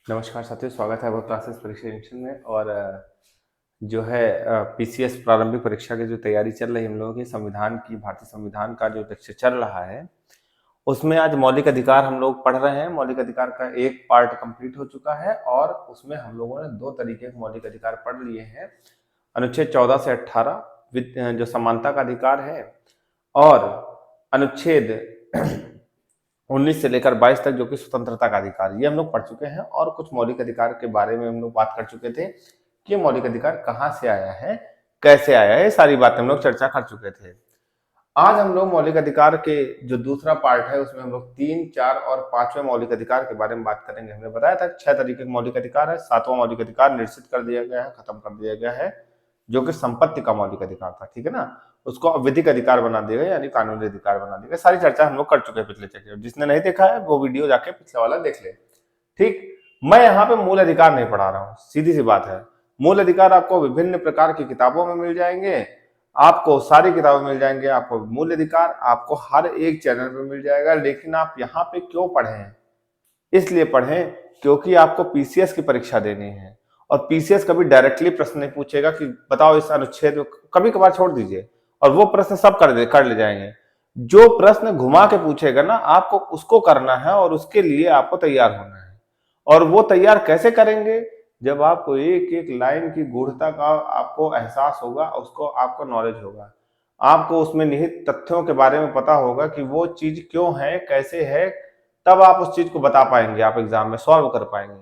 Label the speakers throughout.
Speaker 1: नमस्कार साथियों, स्वागत है आपका क्लासेस परीक्षा जंक्शन में। और जो है पीसीएस प्रारंभिक परीक्षा की जो तैयारी चल रही है हम लोगों की, संविधान की, भारतीय संविधान का जो लेक्चर चल रहा है उसमें आज मौलिक अधिकार हम लोग पढ़ रहे हैं। मौलिक अधिकार का एक पार्ट कंप्लीट हो चुका है और उसमें हम लोगों ने दो तरीके के मौलिक अधिकार पढ़ लिए हैं। अनुच्छेद 14 से 18 जो समानता का अधिकार है, और अनुच्छेद 19 से लेकर 22 तक जो कि स्वतंत्रता का अधिकार, ये हम लोग पढ़ चुके हैं। और कुछ मौलिक अधिकार के बारे में हम लोग बात कर चुके थे कि मौलिक अधिकार कहाँ से आया है, कैसे आया है, सारी बातें हम लोग चर्चा कर चुके थे। आज हम लोग मौलिक अधिकार के जो दूसरा पार्ट है उसमें हम लोग 3, 4 और 5वें मौलिक अधिकार के बारे में बात करेंगे। हमने बताया था 6 तरीके के मौलिक अधिकार है। 7वां मौलिक अधिकार निश्चित कर दिया गया है, खत्म कर दिया गया है, जो कि संपत्ति का मौलिक अधिकार था। ठीक है ना, उसको अविधिक अधिकार बना दिया गया, यानी कानूनी अधिकार बना दिया गया। सारी चर्चा हम लोग कर चुके हैं पिछले चर्चा। जिसने नहीं देखा है वो वीडियो जाके पिछले वाला देख ले। ठीक, मैं यहाँ पे मूल अधिकार नहीं पढ़ा रहा हूँ, सीधी सी बात है। मूल अधिकार आपको विभिन्न प्रकार की किताबों में मिल जाएंगे, आपको सारी किताबें मिल जाएंगे। आपको मूल अधिकार आपको हर एक चैनल पे मिल जाएगा। लेकिन आप यहाँ पे क्यों पढ़ें? इसलिए पढ़ें क्योंकि आपको पीसीएस की परीक्षा देनी है, और पीसीएस कभी डायरेक्टली प्रश्न नहीं पूछेगा कि बताओ इस अनुच्छेद, कभी कभार छोड़ दीजिए, और वो प्रश्न सब कर ले जाएंगे। जो प्रश्न घुमा के पूछेगा ना, आपको उसको करना है और उसके लिए आपको तैयार होना है। और वो तैयार कैसे करेंगे? जब आपको एक एक लाइन की गूढ़ता का आपको एहसास होगा, उसको आपको नॉलेज होगा, आपको उसमें निहित तथ्यों के बारे में पता होगा कि वो चीज क्यों है, कैसे है, तब आप उस चीज को बता पाएंगे, आप एग्जाम में सॉल्व कर पाएंगे।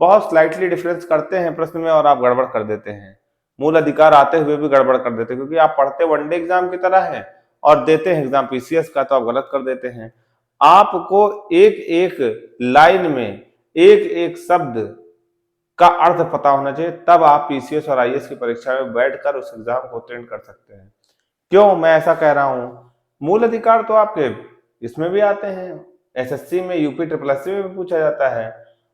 Speaker 1: बहुत स्लाइटली डिफरेंस करते हैं प्रश्न में और आप गड़बड़ कर देते हैं। मूल अधिकार आते हुए भी गड़बड़ कर देते हैं, क्योंकि आप पढ़ते वनडे एग्जाम की तरह है और देते हैं एग्जाम पीसीएस का, तो आप गलत कर देते हैं। आपको एक एक लाइन में एक एक शब्द का अर्थ पता होना चाहिए, तब आप पीसीएस और आईएएस की परीक्षा में बैठकर उस एग्जाम को उत्तीर्ण कर सकते हैं। क्यों मैं ऐसा कह रहा हूं? मूल अधिकार तो आपके इसमें भी आते हैं, एसएससी में, यूपी ट्रिपल एससी में भी पूछा जाता है।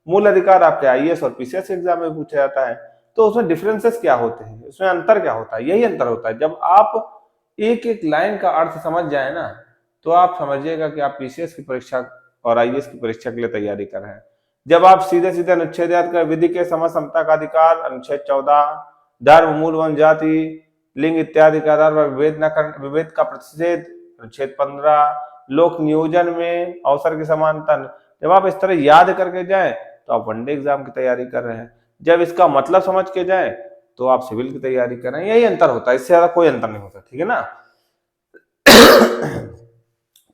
Speaker 1: मूल अधिकार आपके आईएएस और पीसीएस एग्जाम में पूछा जाता है। तो उसमें डिफरेंसेस क्या होते हैं, उसमें अंतर क्या होता है? यही अंतर होता है। जब आप एक एक लाइन का अर्थ समझ जाए ना, तो आप समझिएगा कि आप पीसीएस की परीक्षा और आईएएस की परीक्षा के लिए तैयारी कर रहे हैं। जब आप सीधे सीधे अनुच्छेद याद कर, विधि के समय समता का अधिकार, अनुच्छेद 14, धर्म, मूल वन जाति, लिंग इत्यादि के आधार पर विभेद का प्रतिषेध, अनुच्छेद 15, लोक नियोजन में अवसर की समानता, जब आप इस तरह याद करके जाएं तो आप वनडे एग्जाम की तैयारी कर रहे हैं। जब इसका मतलब समझ के जाएं तो आप सिविल की तैयारी कर रहे हैं। यही अंतर होता है, इससे ज्यादा कोई अंतर नहीं होता। ठीक है ना?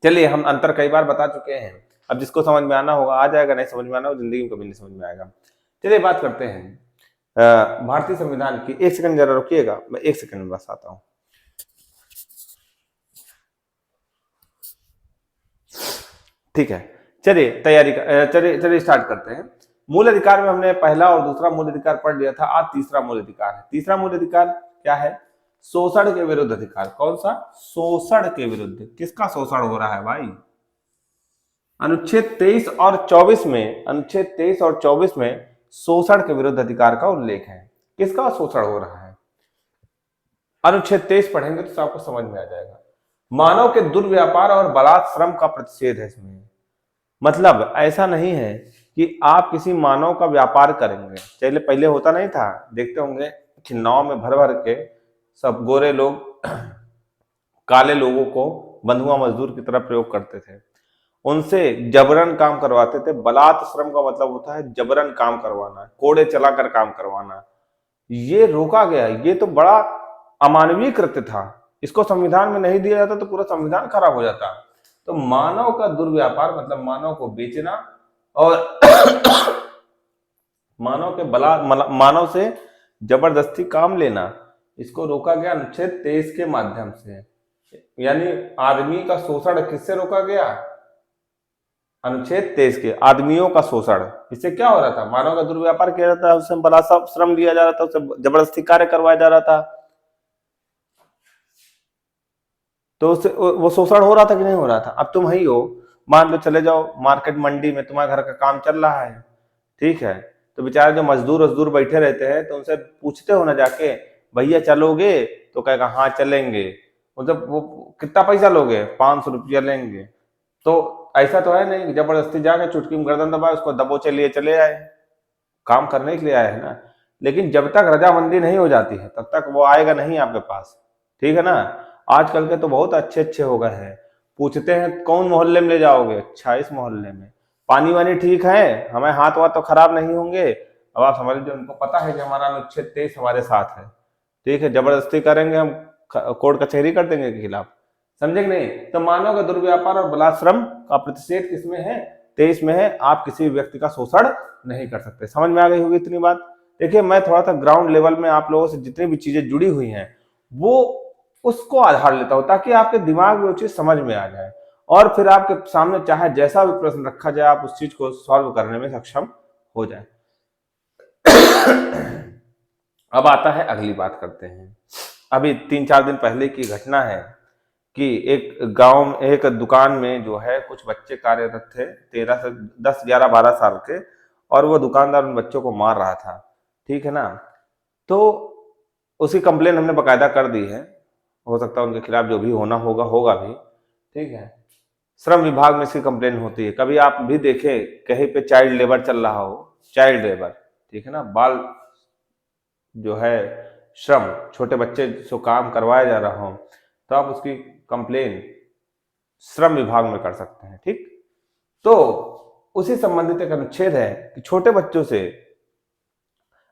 Speaker 1: चलिए, हम अंतर कई बार बता चुके हैं। अब जिसको समझ में आना होगा आ जाएगा, नहीं समझ में आना हो जिंदगी में कभी नहीं समझ में आएगा। चलिए बात करते हैं भारतीय संविधान की। एक सेकंड जरा रुकिएगा, मैं एक सेकंड में बस आता हूं। ठीक है, चलिए तैयारी चलिए स्टार्ट करते हैं। मूल अधिकार में हमने पहला और दूसरा मूल अधिकार पढ़ लिया था। आज तीसरा मूल अधिकार है। तीसरा मूल अधिकार क्या है? शोषण के विरुद्ध अधिकार। कौन सा? शोषण के विरुद्ध। किसका शोषण हो रहा है भाई? अनुच्छेद 23 और 24 में, अनुच्छेद 23 और 24 में शोषण के विरुद्ध अधिकार का उल्लेख है। किसका शोषण हो रहा है? अनुच्छेद 23 पढ़ेंगे तो आपको समझ में आ जाएगा। मानव के दुर्व्यापार और बलात् श्रम का प्रतिषेध है इसमें। मतलब ऐसा नहीं है कि आप किसी मानव का व्यापार करेंगे। चलिए, पहले होता नहीं था, देखते होंगे कि नाव में भर भर के सब गोरे लोग काले लोगों को बंधुआ मजदूर की तरह प्रयोग करते थे, उनसे जबरन काम करवाते थे। बलात् श्रम का मतलब होता है जबरन काम करवाना, कोड़े चलाकर काम करवाना। ये रोका गया। ये तो बड़ा अमानवीय कृत्य था। इसको संविधान में नहीं दिया जाता तो पूरा संविधान खराब हो जाता। तो मानव का दुर्व्यापार मतलब मानव को बेचना और मानव से जबरदस्ती काम लेना, इसको रोका गया अनुच्छेद 23 के माध्यम से। यानी आदमी का शोषण किससे रोका गया? अनुच्छेद 23 के, आदमियों का शोषण। इससे क्या हो रहा था? मानव का दुर्व्यापार किया जाता है, उससे बड़ा श्रम लिया जा रहा था, उससे जबरदस्ती कार्य करवाया जा रहा था। तो उससे वो शोषण हो रहा था कि नहीं हो रहा था? अब तुम ही हो, मान लो चले जाओ मार्केट मंडी में, तुम्हारे घर का काम चल रहा है, ठीक है, तो बेचारे जो मजदूर बैठे रहते हैं, तो उनसे पूछते हो ना जाके, भैया चलोगे? तो कहेगा हाँ चलेंगे। मतलब वो कितना पैसा लोगे? 500 रुपया लेंगे। तो ऐसा तो है नहीं जबरदस्ती जाके चुटकी में गर्दन दबाए उसको दबोचे लिए चले आए। काम करने के लिए आए हैं ना, लेकिन जब तक रजामंदी नहीं हो जाती है तब तक वो आएगा नहीं आपके पास, ठीक है ना। आजकल के तो बहुत अच्छे अच्छे हो गए हैं, पूछते हैं कौन मोहल्ले में ले जाओगे, अच्छा इस मोहल्ले में, पानी वानी ठीक है, हमें हाथ वाथ तो खराब नहीं होंगे। अब आप समझ लीजिए उनको पता है कि हमारा अनुच्छेद 23 हमारे साथ है, ठीक है, जबरदस्ती करेंगे हम, कोर्ट कचहरी कर देंगे के खिलाफ, समझे कि नहीं। तो मानव का दुर्व्यापार और बलात्श्रम का प्रतिषेध किसमें है, 23 में है। आप किसी व्यक्ति का शोषण नहीं कर सकते। समझ में आ गई होगी इतनी बात। देखिए मैं थोड़ा सा ग्राउंड लेवल में आप लोगों से जितनी भी चीजें जुड़ी हुई हैं वो उसको आधार लेता हूं ताकि आपके दिमाग में वो चीज समझ में आ जाए, और फिर आपके सामने चाहे जैसा भी प्रश्न रखा जाए आप उस चीज को सॉल्व करने में सक्षम हो जाए। अब आता है अगली बात करते हैं। अभी 3-4 दिन पहले की घटना है कि एक गांव में एक दुकान में जो है कुछ बच्चे कार्यरत थे, 13 से 10, 11, 12 साल के, और वो दुकानदार उन बच्चों को मार रहा था, ठीक है ना। तो उसकी कंप्लेन हमने बकायदा कर दी है, हो सकता है उनके खिलाफ जो भी होना होगा होगा भी, ठीक है। श्रम विभाग में इसकी कंप्लेन होती है। कभी आप भी देखें कहीं पे चाइल्ड लेबर चल रहा हो, चाइल्ड लेबर, ठीक है ना, बाल जो है श्रम, छोटे बच्चे से काम करवाया जा रहा हो, तो आप उसकी कंप्लेन श्रम विभाग में कर सकते हैं, ठीक। तो उसी संबंधित एक अनुच्छेद है कि छोटे बच्चों से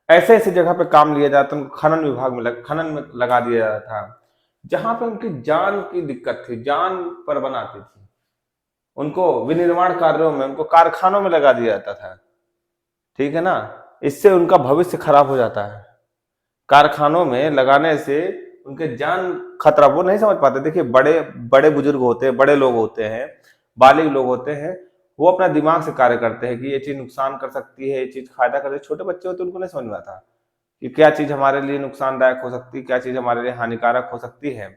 Speaker 1: ऐसे ऐसी जगह पे काम लिया जाता है, उनको खनन विभाग में खनन में लगा दिया जाता था, जहां पे उनकी जान की दिक्कत थी, जान पर बनाती थी, उनको विनिर्माण कार्यों में, उनको कारखानों में लगा दिया जाता था, ठीक है ना। इससे उनका भविष्य खराब हो जाता है। कारखानों में लगाने से उनके जान खतरा, वो नहीं समझ पाते। देखिए बड़े बड़े बुजुर्ग होते हैं, बड़े लोग होते हैं, बालिग लोग होते हैं, वो अपना दिमाग से कार्य करते हैं कि ये चीज नुकसान कर सकती है, ये चीज फायदा कर सकती है। छोटे बच्चे होते हैं उनको नहीं समझ में आता कि क्या चीज हमारे लिए नुकसानदायक हो सकती है, क्या चीज हमारे लिए हानिकारक हो सकती है।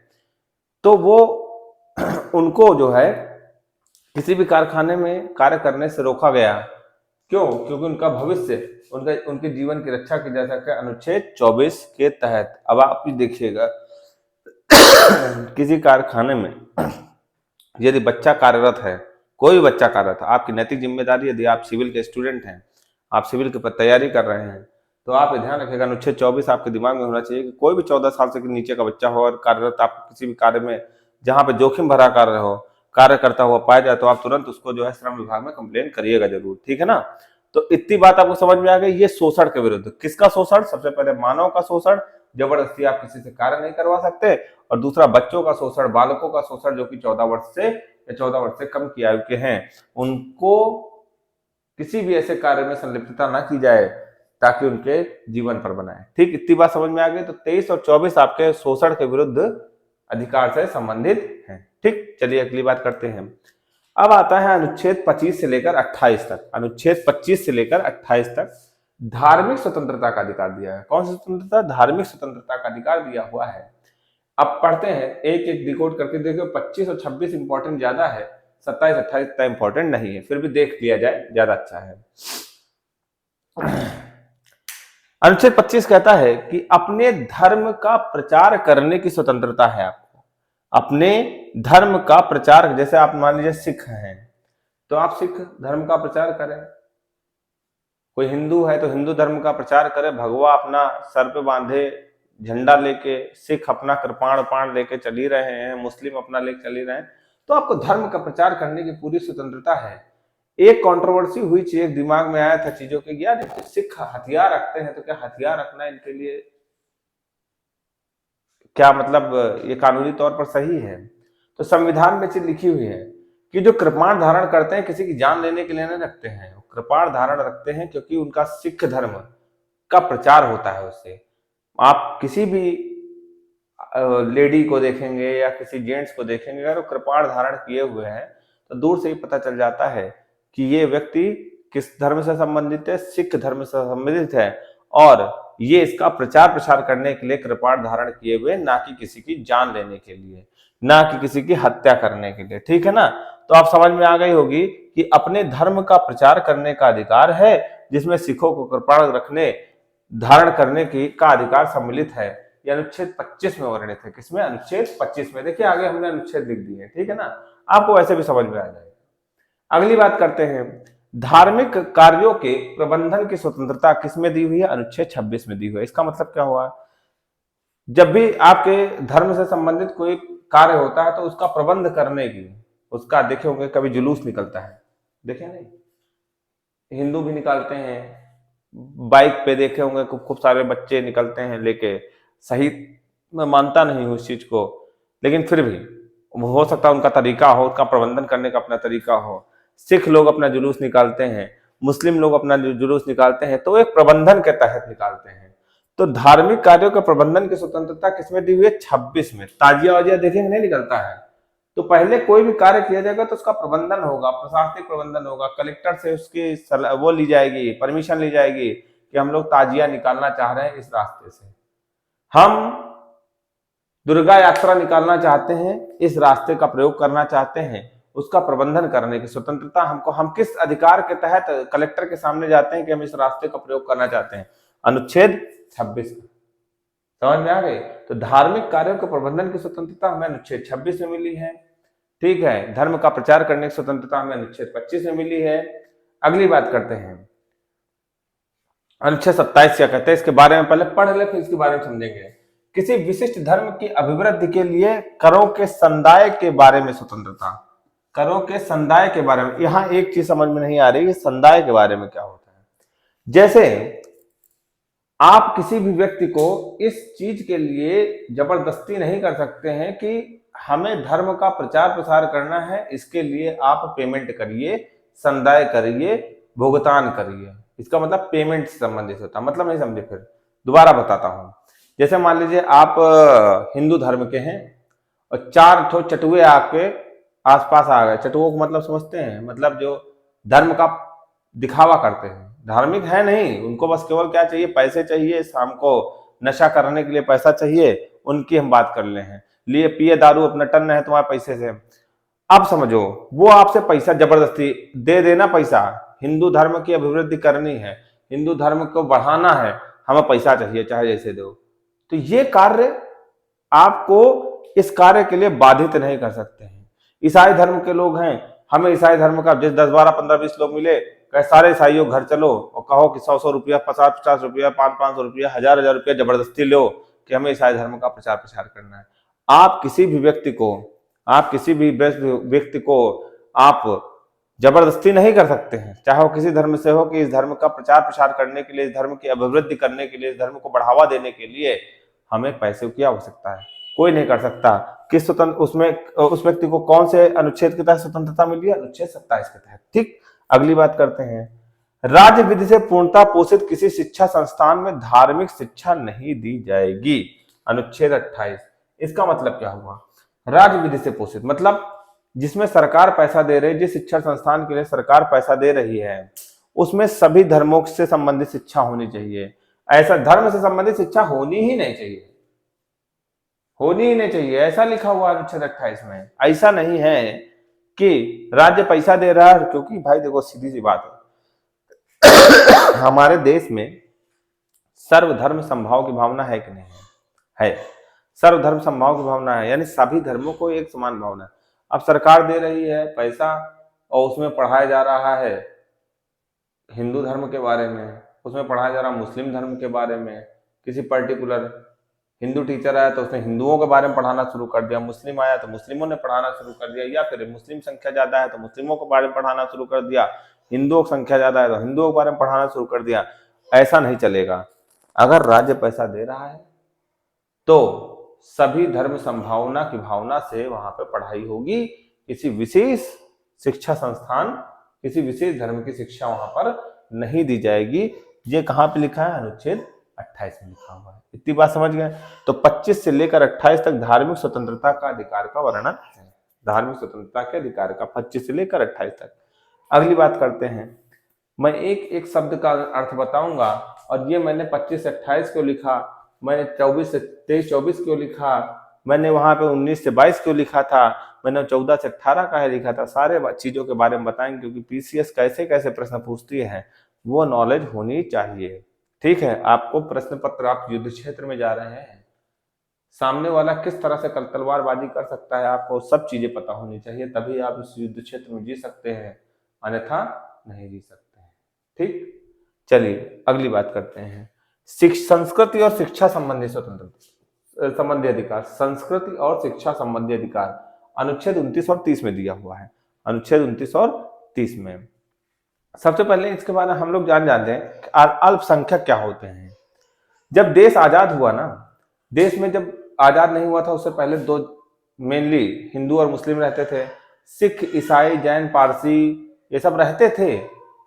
Speaker 1: तो वो उनको जो है किसी भी कारखाने में कार्य करने से रोका गया। क्यों? क्योंकि उनका भविष्य, उनके जीवन की रक्षा की जा सके अनुच्छेद 24 के तहत। अब आप भी देखिएगा किसी कारखाने में यदि बच्चा कार्यरत है, कोई भी बच्चा कार्यरत है, आपकी नैतिक जिम्मेदारी, यदि आप सिविल के स्टूडेंट हैं, आप सिविल की तैयारी कर रहे हैं, तो आप ध्यान रखिएगा अनुच्छेद 24 आपके दिमाग में होना चाहिए कि कोई भी 14 साल से नीचे का बच्चा हो और कार्यरत आप किसी भी कार्य में जहां पे जोखिम भरा कार्य हो, कार्य करता हुआ पाया जाए, तो आप तुरंत उसको जो है श्रम विभाग में कंप्लेन करिएगा जरूर, ठीक है ना। तो इतनी बात आपको समझ में आ गई। ये शोषण के विरुद्ध, किसका शोषण? सबसे पहले मानव का शोषण, जबरदस्ती आप किसी से कार्य नहीं करवा सकते, और दूसरा बच्चों का शोषण, बालकों का शोषण जो कि 14 वर्ष से या 14 वर्ष से कम की आयु के हैं, उनको किसी भी ऐसे कार्य में संलिप्तता ना की जाए ताकि उनके जीवन पर बनाए, ठीक। इतनी बात समझ में आ गई। तो 23 और 24 आपके शोषण के विरुद्ध अधिकार से संबंधित हैं, ठीक। चलिए अगली बात करते हैं। अब आता है अनुच्छेद 25 से लेकर 28 तक। अनुच्छेद 25 से लेकर 28 तक धार्मिक स्वतंत्रता का अधिकार दिया है। कौन सी स्वतंत्रता? धार्मिक स्वतंत्रता का अधिकार दिया हुआ है। अब पढ़ते हैं एक एक डिकोड करके। देखो 25 और 26 इंपॉर्टेंट ज्यादा है, 27 28 इतना इंपॉर्टेंट नहीं है, फिर भी देख लिया जाए ज्यादा अच्छा है। अनुच्छेद 25 कहता है कि अपने धर्म का प्रचार करने की स्वतंत्रता है आपको। अपने धर्म का प्रचार, जैसे आप मान लीजिए सिख हैं, तो आप सिख धर्म का प्रचार करें। कोई हिंदू है तो हिंदू धर्म का प्रचार करे, भगवा अपना सर पे बांधे, झंडा लेके, सिख अपना कृपाण पाण लेके चल ही रहे हैं, मुस्लिम अपना लेके चल ही रहे हैं, तो आपको धर्म का प्रचार करने की पूरी स्वतंत्रता है। एक कंट्रोवर्सी हुई चीज, एक दिमाग में आया था चीजों के, यार सिख हथियार रखते हैं तो क्या हथियार रखना इनके लिए क्या मतलब ये कानूनी तौर पर सही है? तो संविधान में चीज लिखी हुई है कि जो कृपाण धारण करते हैं किसी की जान लेने के लिए नहीं रखते हैं, कृपाण धारण रखते हैं क्योंकि उनका सिख धर्म का प्रचार होता है उससे। आप किसी भी लेडी को देखेंगे या किसी जेंट्स को देखेंगे, अगर वो कृपाण धारण किए हुए हैं तो दूर से ही पता चल जाता है कि ये व्यक्ति किस धर्म से संबंधित है, सिख धर्म से संबंधित है, और ये इसका प्रचार प्रसार करने के लिए कृपाण धारण किए हुए, ना कि किसी की जान लेने के लिए, ना कि किसी की हत्या करने के लिए, ठीक है ना। तो आप समझ में आ गई होगी कि अपने धर्म का प्रचार करने का अधिकार है, जिसमें सिखों को कृपाण रखने, धारण करने की का अधिकार सम्मिलित है। ये अनुच्छेद 25 में वर्णित है। किसमें? अनुच्छेद 25 में। देखिए आगे हमने अनुच्छेद लिख दिए, ठीक है ना, आपको वैसे भी समझ में आ जाएगा। अगली बात करते हैं, धार्मिक कार्यों के प्रबंधन की स्वतंत्रता किसमें दी हुई है? अनुच्छेद 26 में दी हुई है। इसका मतलब क्या हुआ? जब भी आपके धर्म से संबंधित कोई कार्य होता है तो उसका प्रबंध करने की, उसका देखे होंगे कभी जुलूस निकलता है, देखे नहीं? हिंदू भी निकालते हैं, बाइक पे देखे होंगे खूब सारे बच्चे निकलते हैं लेके। सही मैं मानता नहीं हूँ उस चीज को, लेकिन फिर भी हो सकता है उनका तरीका हो, उनका प्रबंधन करने का अपना तरीका हो। सिख लोग अपना जुलूस निकालते हैं, मुस्लिम लोग अपना जुलूस निकालते हैं, तो एक प्रबंधन के तहत निकालते हैं। तो धार्मिक कार्यों के प्रबंधन की स्वतंत्रता किसमें दी हुई है? 26 में। ताजिया वाजिया देखेंगे नहीं निकलता है, तो पहले कोई भी कार्य किया जाएगा तो उसका प्रबंधन होगा, प्रशासनिक प्रबंधन होगा, कलेक्टर से उसकी वो ली जाएगी, परमिशन ली जाएगी कि हम लोग ताजिया निकालना चाह रहे हैं इस रास्ते से, हम दुर्गा यात्रा निकालना चाहते हैं, इस रास्ते का प्रयोग करना चाहते हैं, उसका प्रबंधन करने की स्वतंत्रता हमको, हम किस अधिकार के तहत कलेक्टर के सामने जाते हैं कि हम इस रास्ते का प्रयोग करना चाहते हैं? अनुच्छेद 26। समझ में आ गई? तो धार्मिक कार्यों के प्रबंधन की स्वतंत्रता हमें अनुच्छेद 26 में मिली है। ठीक है, धर्म का प्रचार करने की स्वतंत्रता हमें अनुच्छेद 25 में मिली है। अगली बात करते हैं, अनुच्छेद 27 क्या कहते हैं, इसके बारे में पहले पढ़ ले फिर इसके बारे में समझेंगे। किसी विशिष्ट धर्म की अभिवृद्धि के लिए करों के संदाय के बारे में स्वतंत्रता। करों के संदाय के बारे में, यहां एक चीज समझ में नहीं आ रही है, संदाय के बारे में क्या होता है। जैसे आप किसी भी व्यक्ति को इस चीज के लिए जबरदस्ती नहीं कर सकते हैं कि हमें धर्म का प्रचार प्रसार करना है, इसके लिए आप पेमेंट करिए, संदाय करिए, भुगतान करिए। इसका मतलब पेमेंट से संबंधित होता है। मतलब नहीं समझे? फिर दोबारा बताता हूं। जैसे मान लीजिए आप हिंदू धर्म के हैं और 4 ठो चटुए आपके आसपास आ गए। चटुओं को मतलब समझते हैं? मतलब जो धर्म का दिखावा करते हैं, धार्मिक है नहीं, उनको बस केवल क्या चाहिए? पैसे चाहिए, शाम को नशा करने के लिए पैसा चाहिए, उनकी हम बात कर ले हैं, लिए पिए दारू अपना टन है तुम्हारे पैसे से। अब समझो, वो आपसे पैसा जबरदस्ती दे देना, पैसा, हिंदू धर्म की अभिवृद्धि करनी है, हिंदू धर्म को बढ़ाना है, हमें पैसा चाहिए चाहे जैसे दो, तो ये कार्य आपको इस कार्य के लिए बाधित नहीं कर सकते हैं। ईसाई धर्म के लोग हैं, हमें ईसाई धर्म का जिस 10 12 15 20 लोग मिले, कहे सारे ईसाइयों घर चलो और कहो कि 100 100 रुपया, 50 50 रुपया, 500 500 रुपया, 1000 1000 रुपया जबरदस्ती लो कि हमें ईसाई धर्म का प्रचार प्रसार करना है। आप किसी भी व्यक्ति को, आप किसी भी व्यक्ति को आप जबरदस्ती नहीं कर सकते हैं, चाहे वो किसी धर्म से हो, कि इस धर्म का प्रचार प्रसार करने के लिए, इस धर्म की अभिवृद्धि करने के लिए, इस धर्म को बढ़ावा देने के लिए हमें पैसे की आवश्यकता है। कोई नहीं कर सकता। किस स्वतंत्र उसमें उस व्यक्ति को कौन से अनुच्छेद के तहत स्वतंत्रता मिली है? अनुच्छेद 27 के तहत। ठीक, अगली बात करते हैं, राज्य विधि से पूर्णता पोषित किसी शिक्षा संस्थान में धार्मिक शिक्षा नहीं दी जाएगी। अनुच्छेद 28। इसका मतलब क्या हुआ? राज्य विधि से पोषित मतलब जिसमें सरकार पैसा दे रही है, जिस शिक्षा संस्थान के लिए सरकार पैसा दे रही है, उसमें सभी धर्मों से संबंधित शिक्षा होनी चाहिए। ऐसा धर्म से संबंधित शिक्षा होनी ही नहीं चाहिए, होनी ही नहीं चाहिए, ऐसा लिखा हुआ है अनुच्छेद 28 में। ऐसा नहीं है कि राज्य पैसा दे रहा है, क्योंकि भाई देखो सीधी सी बात है, हमारे देश में सर्वधर्म समभाव की भावना है कि नहीं है? सर्वधर्म समभाव की भावना है, यानी सभी धर्मों को एक समान भावना है। अब सरकार दे रही है पैसा और उसमें पढ़ाया जा रहा है हिंदू धर्म के बारे में, उसमें पढ़ाया जा रहा है मुस्लिम धर्म के बारे में। किसी पर्टिकुलर हिंदू टीचर आया तो उसने हिंदुओं के बारे में पढ़ाना शुरू कर दिया, मुस्लिम आया तो मुस्लिमों ने पढ़ाना शुरू कर दिया, या फिर मुस्लिम संख्या ज्यादा है तो मुस्लिमों के बारे में पढ़ाना शुरू कर दिया, हिंदुओं की संख्या ज्यादा है तो हिंदुओं के बारे में पढ़ाना शुरू कर दिया। ऐसा नहीं चलेगा। अगर राज्य पैसा दे रहा है तो सभी धर्म संभावना की भावना से वहां पे पढ़ाई होगी। किसी विशेष शिक्षा संस्थान, किसी विशेष धर्म की शिक्षा वहां पर नहीं दी जाएगी। ये कहां पे लिखा है? अनुच्छेद 28 में लिखा हुआ है। इतनी बात समझ गए? तो 25 से लेकर 28 तक धार्मिक स्वतंत्रता का अधिकार का वर्णन है। धार्मिक स्वतंत्रता के अधिकार का 25 से लेकर 28 तक। अगली बात करते हैं, मैं एक एक शब्द का अर्थ बताऊंगा, और ये मैंने 25 से 28 क्यों लिखा, मैंने 24 से 23 24 क्यों लिखा, मैंने वहां पे 19 से 22 क्यों लिखा था, मैंने 14 से 18 का है लिखा था, सारे चीजों के बारे में बताएंगे, क्योंकि पीसीएस कैसे कैसे प्रश्न पूछती है वो नॉलेज होनी चाहिए। ठीक है, आपको प्रश्न पत्र, आप युद्ध क्षेत्र में जा रहे हैं, सामने वाला किस तरह से तलवारबाजी कर सकता है, आपको सब चीजें पता होनी चाहिए, तभी आप इस युद्ध क्षेत्र में जी सकते हैं। अन्यथा नहीं जी सकते हैं। ठीक, चलिए अगली बात करते हैं। संस्कृति और शिक्षा संबंधी स्वतंत्रता संबंधी अधिकार, संस्कृति और शिक्षा संबंधी अधिकार अनुच्छेद 29 और 30 में दिया हुआ है। अनुच्छेद 29 और 30 में सबसे पहले इसके बारे में हम लोग जानते हैं कि अल्पसंख्यक क्या होते हैं। जब देश आजाद हुआ ना, देश में जब आजाद नहीं हुआ था उससे पहले दो मेनली हिंदू और मुस्लिम रहते थे। सिख, ईसाई, जैन, पारसी ये सब रहते थे,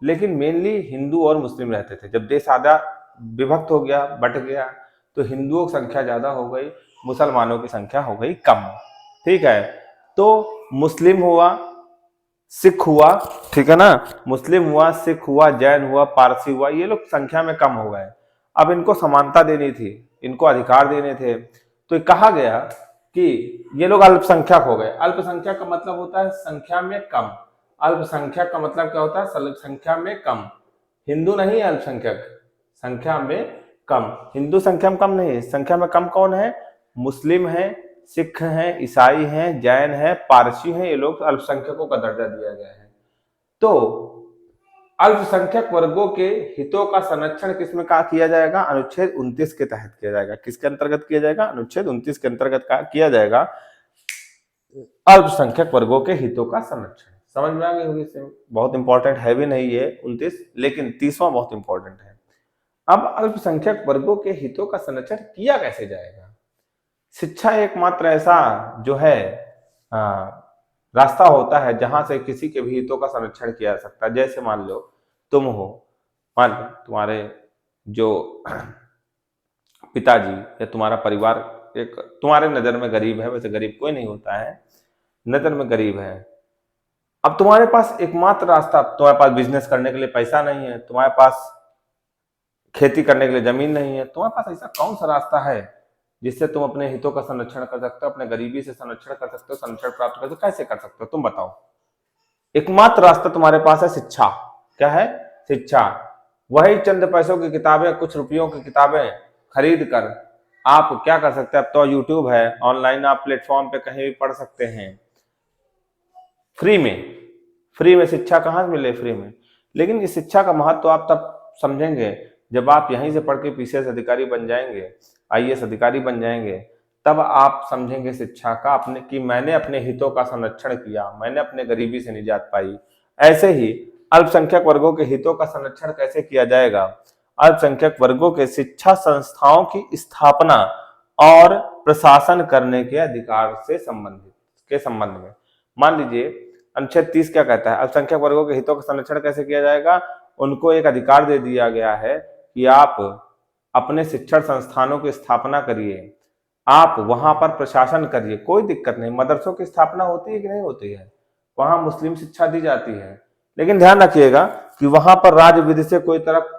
Speaker 1: लेकिन मेनली हिंदू और मुस्लिम रहते थे। जब देश आजाद विभक्त हो गया, बट गया, तो हिंदुओं की संख्या ज्यादा हो गई, मुसलमानों की संख्या हो गई कम। ठीक है, तो मुस्लिम हुआ, सिख हुआ, ठीक है ना, मुस्लिम हुआ, सिख हुआ, जैन हुआ, पारसी हुआ, ये लोग संख्या में कम हो गए। अब इनको समानता देनी थी, इनको अधिकार देने थे, तो कहा गया कि ये लोग अल्पसंख्यक हो गए। अल्पसंख्यक का मतलब होता है संख्या में कम। अल्पसंख्यक का मतलब क्या होता है? संख्या में कम। हिंदू नहीं है अल्पसंख्यक, संख्या में कम। हिंदू संख्या में कम नहीं है, संख्या में कम कौन है? मुस्लिम है, सिख हैं, ईसाई हैं, जैन हैं, पारसी हैं, ये लोग अल्पसंख्यकों का दर्जा दिया गया है। तो अल्पसंख्यक वर्गों के हितों का संरक्षण किसमें का किया जाएगा? अनुच्छेद 29 के तहत किया जाएगा। किसके अंतर्गत किया जाएगा? अनुच्छेद 29 के अंतर्गत किया जाएगा अल्पसंख्यक वर्गों के हितों का संरक्षण। समझ में आ गई होगी? से बहुत इंपॉर्टेंट है भी नहीं ये 29, लेकिन 30वां बहुत इंपॉर्टेंट है। अब अल्पसंख्यक वर्गों के हितों का संरक्षण किया कैसे जाएगा? शिक्षा एकमात्र ऐसा जो है रास्ता होता है जहां से किसी के भी हितों का संरक्षण किया जा सकता है। जैसे मान लो तुम हो, मान लो तुम्हारे जो पिताजी या तुम्हारा परिवार एक तुम्हारे नजर में गरीब है, वैसे गरीब कोई नहीं होता है, नजर में गरीब है। अब तुम्हारे पास एकमात्र रास्ता, तुम्हारे पास बिजनेस करने के लिए पैसा नहीं है, तुम्हारे पास खेती करने के लिए जमीन नहीं है, तुम्हारे पास ऐसा कौन सा रास्ता है जिससे तुम अपने हितों का संरक्षण कर सकते हो, अपने गरीबी से संरक्षण कर सकते हो, संरक्षण प्राप्त कर सकते हो? कैसे कर सकते हो तुम बताओ? एकमात्र रास्ता तुम्हारे पास है शिक्षा। क्या है? शिक्षा। वही चंद पैसों की किताबें, कुछ रुपयों की किताबें खरीद कर आप क्या कर सकते हैं? अब तो यूट्यूब है, ऑनलाइन आप प्लेटफॉर्म पे कहीं भी पढ़ सकते हैं फ्री में। फ्री में शिक्षा कहाँ से मिले? फ्री में। लेकिन इस शिक्षा का महत्व तो आप तब समझेंगे जब आप यहीं से पढ़ के पीसीएस अधिकारी बन जाएंगे, आईएएस अधिकारी बन जाएंगे, तब आप समझेंगे शिक्षा का अपने कि मैंने अपने हितों का संरक्षण किया, मैंने अपने गरीबी से निजात पाई। ऐसे ही अल्पसंख्यक वर्गों के हितों का संरक्षण कैसे किया जाएगा? अल्पसंख्यक वर्गों के शिक्षा संस्थाओं की स्थापना और प्रशासन करने के अधिकार से संबंध में मान लीजिए अनुच्छेद 30 क्या कहता है? अल्पसंख्यक वर्गों के हितों का संरक्षण कैसे किया जाएगा? उनको एक अधिकार दे दिया गया है कि आप अपने शिक्षण संस्थानों की स्थापना करिए, आप वहां पर प्रशासन करिए, कोई दिक्कत नहीं। मदरसों की स्थापना होती है कि नहीं होती है? वहां मुस्लिम शिक्षा दी जाती है, लेकिन ध्यान रखिएगा कि वहां पर राज्य विधि से कोई तरफ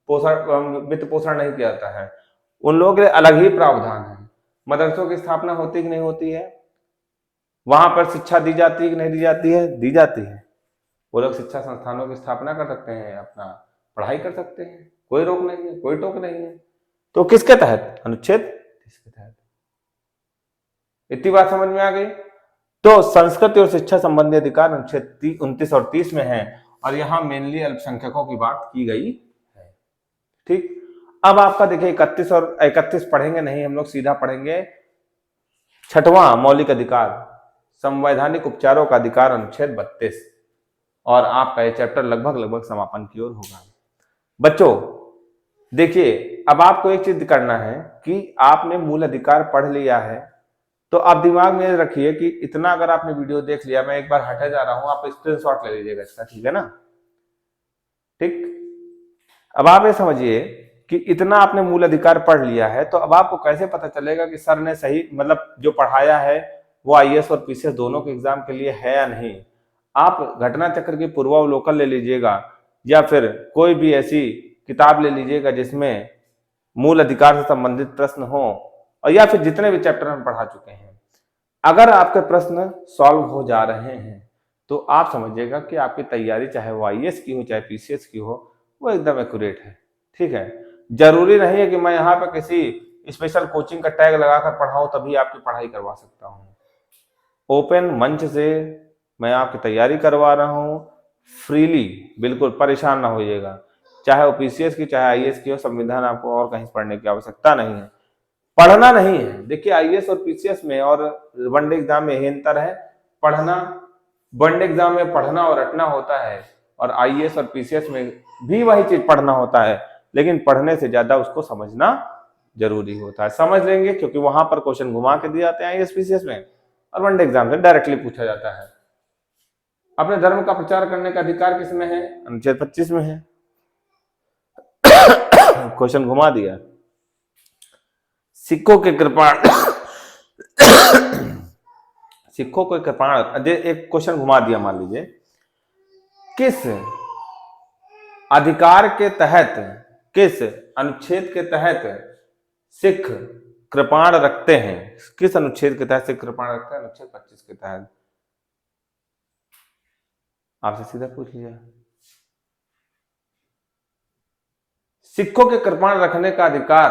Speaker 1: वित्त पोषण नहीं किया जाता है, उन लोगों के लिए अलग ही प्रावधान है। मदरसों की स्थापना होती है कि नहीं होती है? वहां पर शिक्षा दी जाती है कि नहीं दी जाती है? दी जाती है। वो लोग शिक्षा संस्थानों की स्थापना कर सकते हैं, अपना पढ़ाई कर सकते हैं, कोई रोक नहीं है, कोई टोक नहीं है। तो किसके तहत? अनुच्छेद 30 के तहत। इतनी बात समझ में आ गई? तो संस्कृति और शिक्षा संबंधी अधिकार अनुच्छेद 29 और 30 में है, और यहां मेनली अल्पसंख्यकों की बात की गई है। ठीक, अब आपका देखिए 31 और 31 पढ़ेंगे नहीं हम लोग, सीधा पढ़ेंगे 6वां मौलिक अधिकार, संवैधानिक उपचारों का अधिकार, अनुच्छेद 32, और आपका ये चैप्टर लगभग समापन की ओर होगा। बच्चों देखिए, अब आपको एक चीज करना है कि आपने मूल अधिकार पढ़ लिया है, तो आप दिमाग में रखिए कि इतना अगर आपने वीडियो देख लिया, मैं एक बार हटे जा रहा हूं, आप स्क्रीनशॉट ले लीजिएगा इसका, ठीक है ना? ठीक, अब आप ये समझिए कि इतना आपने मूल अधिकार पढ़ लिया है, तो अब आपको कैसे पता चलेगा कि सर ने सही मतलब जो पढ़ाया है वो आईएएस और पीसीएस दोनों के एग्जाम के लिए है या नहीं। आप घटना चक्र की पूर्वावलोकन ले लीजिएगा, या फिर कोई भी ऐसी किताब ले लीजिएगा जिसमें मूल अधिकार से संबंधित प्रश्न हो, और या फिर जितने भी चैप्टर हम पढ़ा चुके हैं, अगर आपके प्रश्न सॉल्व हो जा रहे हैं तो आप समझिएगा कि आपकी तैयारी चाहे वो आईएएस की हो चाहे पीसीएस की हो, वो एकदम एक्यूरेट है। ठीक है, जरूरी नहीं है कि मैं यहाँ पे किसी स्पेशल कोचिंग का टैग लगाकर पढ़ाऊं तभी आपकी पढ़ाई करवा सकता हूँ। ओपन मंच से मैं आपकी तैयारी करवा रहा हूँ, फ्रीली, बिल्कुल परेशान ना होइएगा, चाहे वो पीसीएस की चाहे आईएएस की हो, संविधान आपको और कहीं पढ़ने की आवश्यकता नहीं है, पढ़ना नहीं है। देखिए आईएएस और पीसीएस में और वनडे एग्जाम में यही अंतर है, पढ़ना, वनडे एग्जाम में पढ़ना और रटना होता है, और आईएएस और पीसीएस में भी वही चीज पढ़ना होता है, लेकिन पढ़ने से ज्यादा उसको समझना जरूरी होता है। समझ लेंगे क्योंकि वहां पर क्वेश्चन घुमा के दिए जाते हैं आईएएस पीसीएस में, और वनडे एग्जाम से डायरेक्टली पूछा जाता है। अपने धर्म का प्रचार करने का अधिकार किसमें है? अनुच्छेद 25 में है। क्वेश्चन घुमा दिया। सिखों के कृपाण सिखों को कृपाण, एक क्वेश्चन घुमा दिया, मान लीजिए किस अधिकार के तहत, किस अनुच्छेद के तहत सिख कृपाण रखते हैं? किस अनुच्छेद के तहत सिख कृपाण रखते हैं? अनुच्छेद 25 के तहत। आपसे सीधा पूछ लिया। सिखों के कृपाण रखने का अधिकार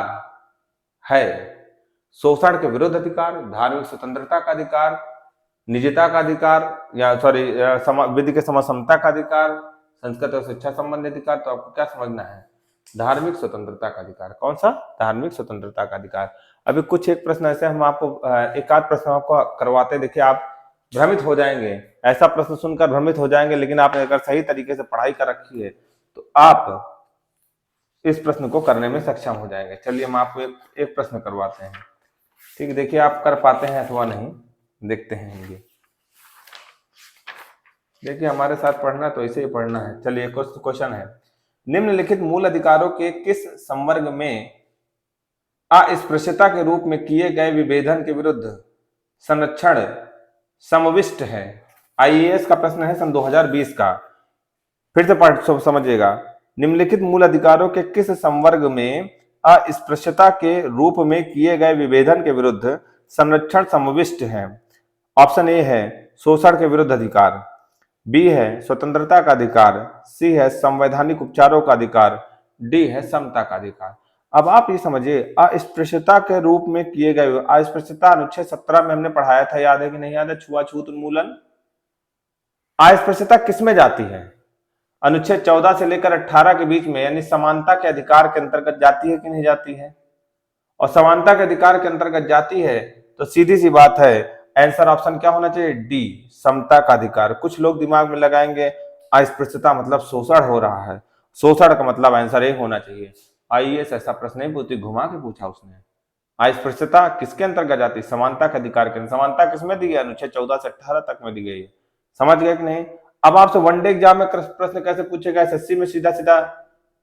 Speaker 1: है शोषण के विरुद्ध अधिकार, धार्मिक स्वतंत्रता का अधिकार, निजता का अधिकार, या सॉरी विधि के समता का अधिकार, संस्कृत और शिक्षा संबंधी अधिकार। तो आपको क्या समझना है? धार्मिक स्वतंत्रता का अधिकार। कौन सा? धार्मिक स्वतंत्रता का अधिकार। अभी कुछ एक प्रश्न ऐसे हम आपको एक आध प्रश्न आपको करवाते, देखिए आप भ्रमित हो जाएंगे, ऐसा प्रश्न सुनकर भ्रमित हो जाएंगे, लेकिन आपने अगर सही तरीके से पढ़ाई कर रखी है तो आप इस प्रश्न को करने में सक्षम हो जाएंगे। चलिए हम आपको एक प्रश्न करवाते हैं, ठीक है? देखिए आप कर पाते हैं अथवा नहीं, देखते हैं। ये देखिए हमारे साथ पढ़ना तो ऐसे ही पढ़ना है। चलिए क्वेश्चन है, निम्नलिखित मूल अधिकारों के किस संवर्ग में अस्पृश्यता के रूप में किए गए विभेदन के विरुद्ध संरक्षण समाविष्ट है? आईएएस का प्रश्न है सन 2020 का। फिर से पाठ समझिएगा। निम्नलिखित मूल अधिकारों के किस संवर्ग में अस्पृश्यता के रूप में किए गए विभेदन के विरुद्ध संरक्षण समाविष्ट है? ऑप्शन ए है शोषण के विरुद्ध अधिकार, बी है स्वतंत्रता का अधिकार, सी है संवैधानिक उपचारों का अधिकार, डी है समता का अधिकार। अब आप ये समझिए, अस्पृश्यता के रूप में किए गए, अस्पृश्यता अनुच्छेद 17 में हमने पढ़ाया था, याद है कि नहीं याद है? छुआछूत उन्मूलन। अस्पृश्यता किसमें जाती है? अनुच्छेद 14 से लेकर 18 के बीच में, यानी समानता के अधिकार के अंतर्गत जाती है कि नहीं जाती है? और समानता के अधिकार के अंतर्गत जाती है तो सीधी सी बात है, आंसर ऑप्शन क्या होना चाहिए? डी, समता का अधिकार। कुछ लोग दिमाग में लगाएंगे अस्पृश्यता मतलब शोषण हो रहा है, शोषण का मतलब आंसर ए होना चाहिए। आईएएस ऐसा प्रश्न नहीं पूछती, घुमा के पूछा उसने। अस्पृश्यता किसके अंतर्गत जाती? समानता के अधिकार के। समानता किसमें दी गई? अनुच्छेद 14 से 18 तक में दी गई है। समझ गए कि नहीं? अब आपसे वनडे एग्जाम में प्रश्न कैसे पूछेगा? एसएससी में सीधा सीधा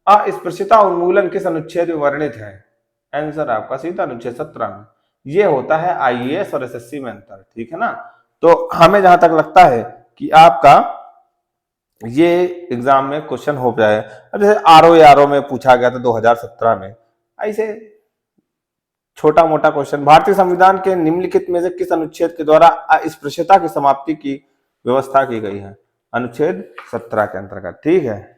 Speaker 1: अस्पृश्यता उन्मूलन किस अनुच्छेद में वर्णित है? आंसर आपका सीधा अनुच्छेद 17 में। ये होता है आईएएस और एसएससी में अंतर, ठीक है ना? तो हमें जहां तक लगता है कि आपका ये एग्जाम में क्वेश्चन हो जाए। अब जैसे आरओ में पूछा गया था 2017 में, ऐसे छोटा मोटा क्वेश्चन, भारतीय संविधान के निम्नलिखित में से किस अनुच्छेद के द्वारा अस्पृश्यता की समाप्ति की व्यवस्था की गई है? अनुच्छेद 17 के अंतर्गत, ठीक है?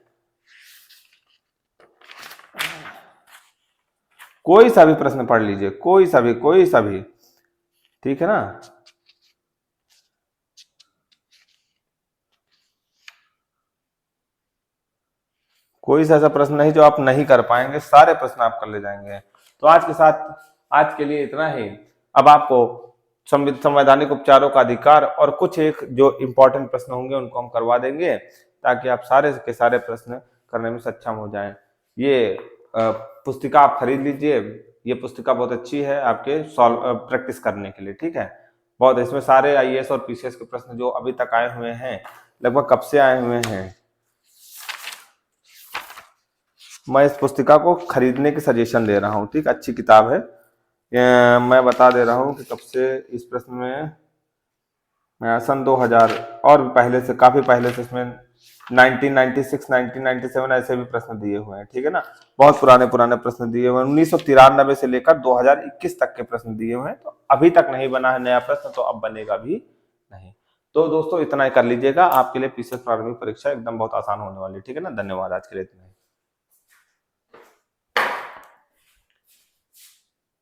Speaker 1: कोई सा भी प्रश्न पढ़ लीजिए, कोई सा भी, ठीक है ना? कोई सा ऐसा प्रश्न नहीं जो आप नहीं कर पाएंगे, सारे प्रश्न आप कर ले जाएंगे। तो आज के लिए इतना ही। अब आपको संवैधानिक उपचारों का अधिकार और कुछ एक जो इंपॉर्टेंट प्रश्न होंगे उनको हम करवा देंगे, ताकि आप सारे के सारे प्रश्न करने में सक्षम हो जाएं। ये पुस्तिका आप खरीद लीजिए, ये पुस्तिका बहुत अच्छी है आपके प्रैक्टिस करने के लिए, ठीक है? बहुत, इसमें सारे आईएएस और पीसीएस के प्रश्न जो अभी तक आए हुए हैं, लगभग कब से आए हुए हैं, मैं इस पुस्तिका को खरीदने की सजेशन दे रहा हूँ, ठीक? अच्छी किताब है। मैं बता दे रहा हूँ कि कब से इस प्रश्न में, सन 2000 और भी पहले से, काफी पहले से इसमें 1996, 1997 ऐसे भी प्रश्न दिए हुए हैं, ठीक है ना? बहुत पुराने प्रश्न दिए हुए हैं। 1993 से लेकर 2021 तक के प्रश्न दिए हुए हैं। तो अभी तक नहीं बना है नया प्रश्न, तो अब बनेगा भी नहीं। तो दोस्तों इतना ही कर लीजिएगा, आपके लिए पीसीएस प्रारंभिक परीक्षा एकदम बहुत आसान होने वाली, ठीक है ना? धन्यवाद, आज के लिए इतना ही।